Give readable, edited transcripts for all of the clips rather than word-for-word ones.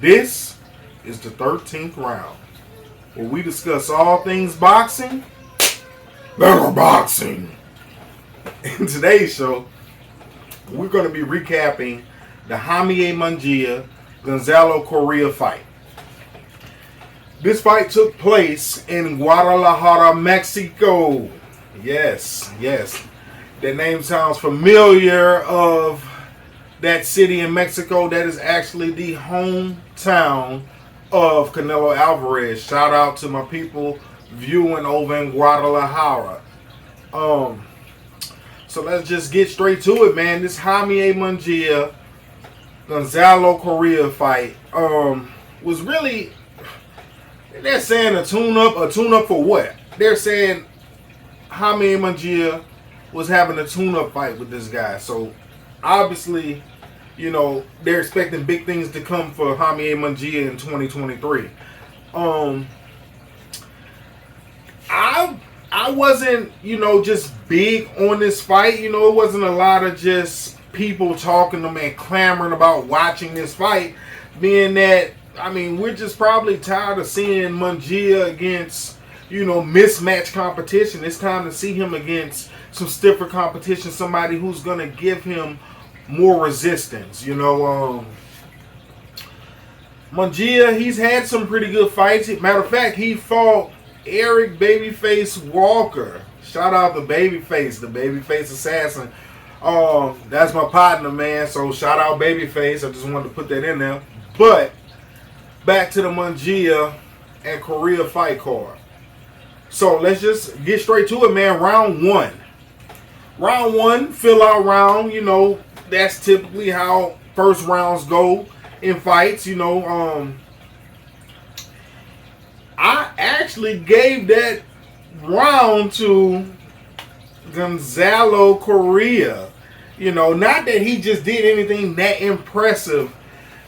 This is the 13th round, where we discuss all things boxing, better boxing. In today's show, we're going to be recapping the Jaime Mungia Gonzalo Coria fight. This fight took place in Guadalajara, Mexico. Yes. That name sounds familiar of that city in Mexico. That is actually the hometown of Canelo Alvarez. Shout out to my people viewing over in Guadalajara. So let's just get straight to it, man. This Jaime Mungia Gonzalo Coria fight was really, they're saying a tune-up for what? They're saying Jaime Mungia was having a tune-up fight with this guy. So obviously, you know, they're expecting big things to come for Jaime Mungia in 2023. I wasn't, just big on this fight. It wasn't a lot of just people talking to me and clamoring about watching this fight. Being that, we're just probably tired of seeing Mungia against, mismatch competition. It's time to see him against some stiffer competition, somebody who's going to give him more resistance. Mungia, he's had some pretty good fights. Matter of fact, he fought Eric Babyface Walker. Shout out to Babyface, the Babyface assassin. That's my partner, man. So shout out Babyface. I just wanted to put that in there. But back to the Mungia and Coria fight card. So let's just get straight to it, man. Round one, fill out round. That's typically how first rounds go in fights. I actually gave that round to Gonzalo Coria. Not that he just did anything that impressive,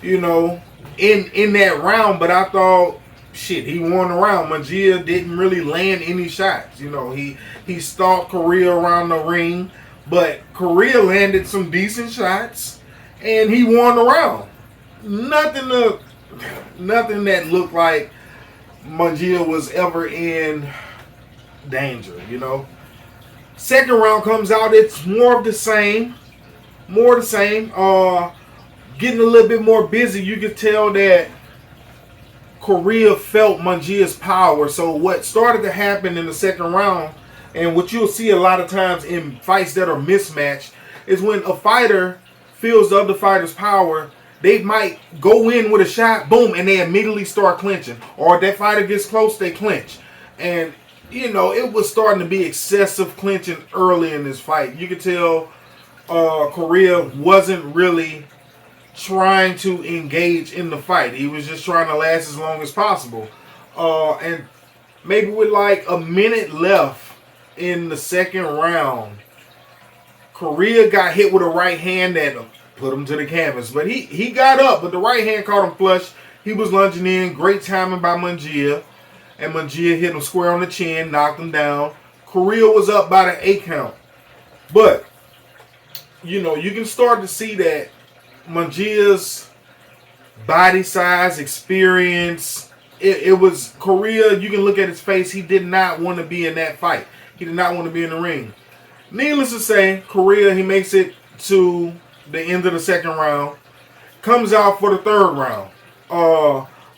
in that round, but I thought, he won the round. Mungia didn't really land any shots. He stalked Coria around the ring, but Coria landed some decent shots, and he won the round. Nothing that looked like Mungia was ever in danger, Second round comes out, it's more of the same. Getting a little bit more busy. You could tell that Coria felt Mungia's power. So what started to happen in the second round, and what you'll see a lot of times in fights that are mismatched, is when a fighter feels the other fighter's power, they might go in with a shot, boom, and they immediately start clinching. Or if that fighter gets close, they clinch. And, it was starting to be excessive clinching early in this fight. You could tell Coria wasn't really trying to engage in the fight. He was just trying to last as long as possible. And maybe with like a minute left in the second round, Coria got hit with a right hand that put him to the canvas. But he got up, but the right hand caught him flush. He was lunging in. Great timing by Mungia. And Mungia hit him square on the chin, knocked him down. Coria was up by the 8 count. But, you can start to see that Mungia's body size, experience, it was Coria. You can look at his face. He did not want to be in that fight. He did not want to be in the ring. Needless to say, Coria, he makes it to the end of the second round. Comes out for the third round.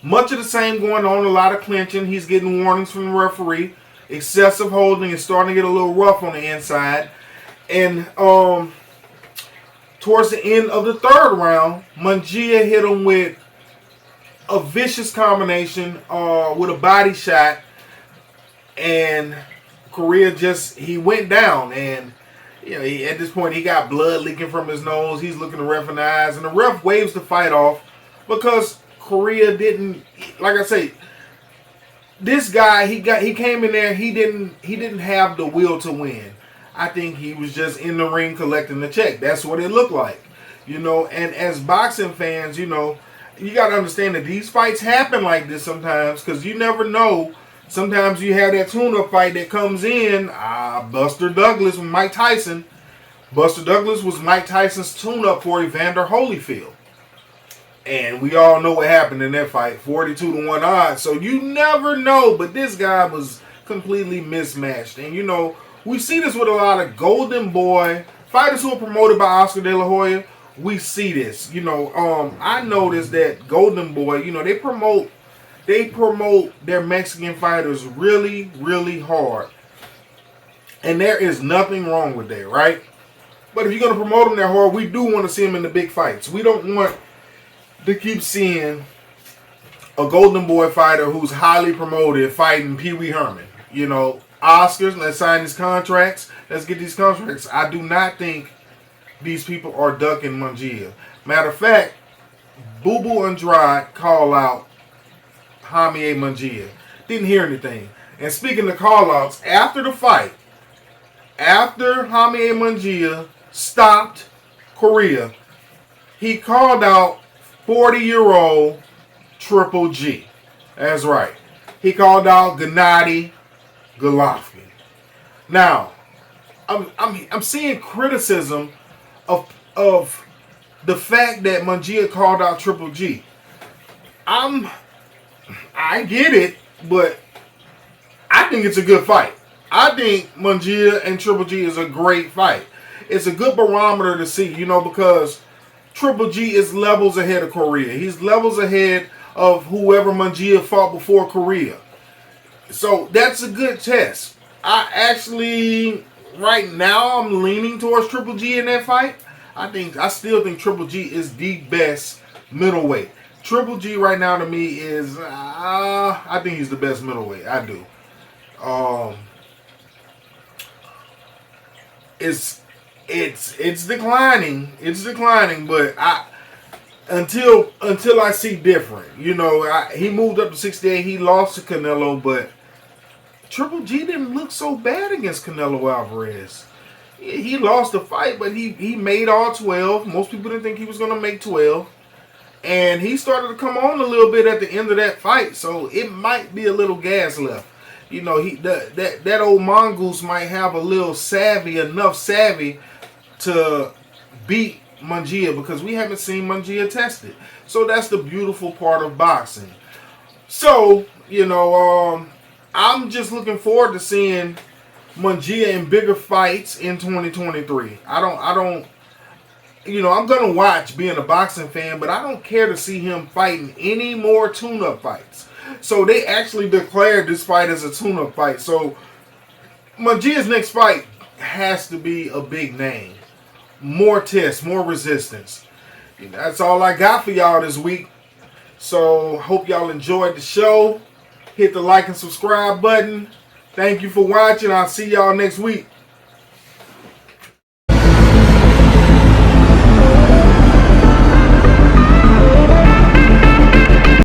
Much of the same going on, a lot of clinching. He's getting warnings from the referee. Excessive holding is starting to get a little rough on the inside. And towards the end of the third round, Mungia hit him with a vicious combination with a body shot. And Coria he went down. And at this point, he got blood leaking from his nose. He's looking the ref in the eyes. And the ref waves the fight off because Coria didn't, like I say, this guy, he came in there, he didn't have the will to win. I think he was just in the ring collecting the check. That's what it looked like. And as boxing fans, you got to understand that these fights happen like this sometimes, because you never know. Sometimes you have that tune-up fight that comes in. Buster Douglas with Mike Tyson. Buster Douglas was Mike Tyson's tune-up for Evander Holyfield. And we all know what happened in that fight, 42-1 odds. So you never know, but this guy was completely mismatched. And we see this with a lot of Golden Boy fighters who are promoted by Oscar De La Hoya. We see this. I noticed that Golden Boy, they promote their Mexican fighters really, really hard. And there is nothing wrong with that, right? But if you're going to promote them that hard, we do want to see them in the big fights. We don't want to keep seeing a Golden Boy fighter who's highly promoted fighting Pee Wee Herman. Oscars, let's sign these contracts. Let's get these contracts. I do not think these people are ducking Mungia. Matter of fact, Boo Boo Andrade called out Jaime Mungia. Didn't hear anything. And speaking of call-outs, after the fight, after Jaime Mungia stopped Coria, he called out 40-year-old Triple G. That's right. He called out Gennady Golovkin. Now, I'm seeing criticism of the fact that Mungia called out Triple G. I get it, but I think it's a good fight. I think Mungia and Triple G is a great fight. It's a good barometer to see, because Triple G is levels ahead of Coria. He's levels ahead of whoever Mungia fought before Coria. So that's a good test. Right now, I'm leaning towards Triple G in that fight. I still think Triple G is the best middleweight. Triple G right now to me is, I think he's the best middleweight. I do. It's declining. It's declining, but until I see different. He moved up to 68. He lost to Canelo, but Triple G didn't look so bad against Canelo Alvarez. He lost the fight, but he made all 12. Most people didn't think he was going to make 12. And he started to come on a little bit at the end of that fight, so it might be a little gas left. That old mongoose might have a little enough savvy to beat Mungia, because we haven't seen Mungia tested. So that's the beautiful part of boxing. So, I'm just looking forward to seeing Mungia in bigger fights in 2023. I'm going to watch being a boxing fan, but I don't care to see him fighting any more tune-up fights. So they actually declared this fight as a tune-up fight. So Mungia's next fight has to be a big name. More tests, more resistance. That's all I got for y'all this week. So hope y'all enjoyed the show. Hit the like and subscribe button. Thank you for watching. I'll see y'all next week.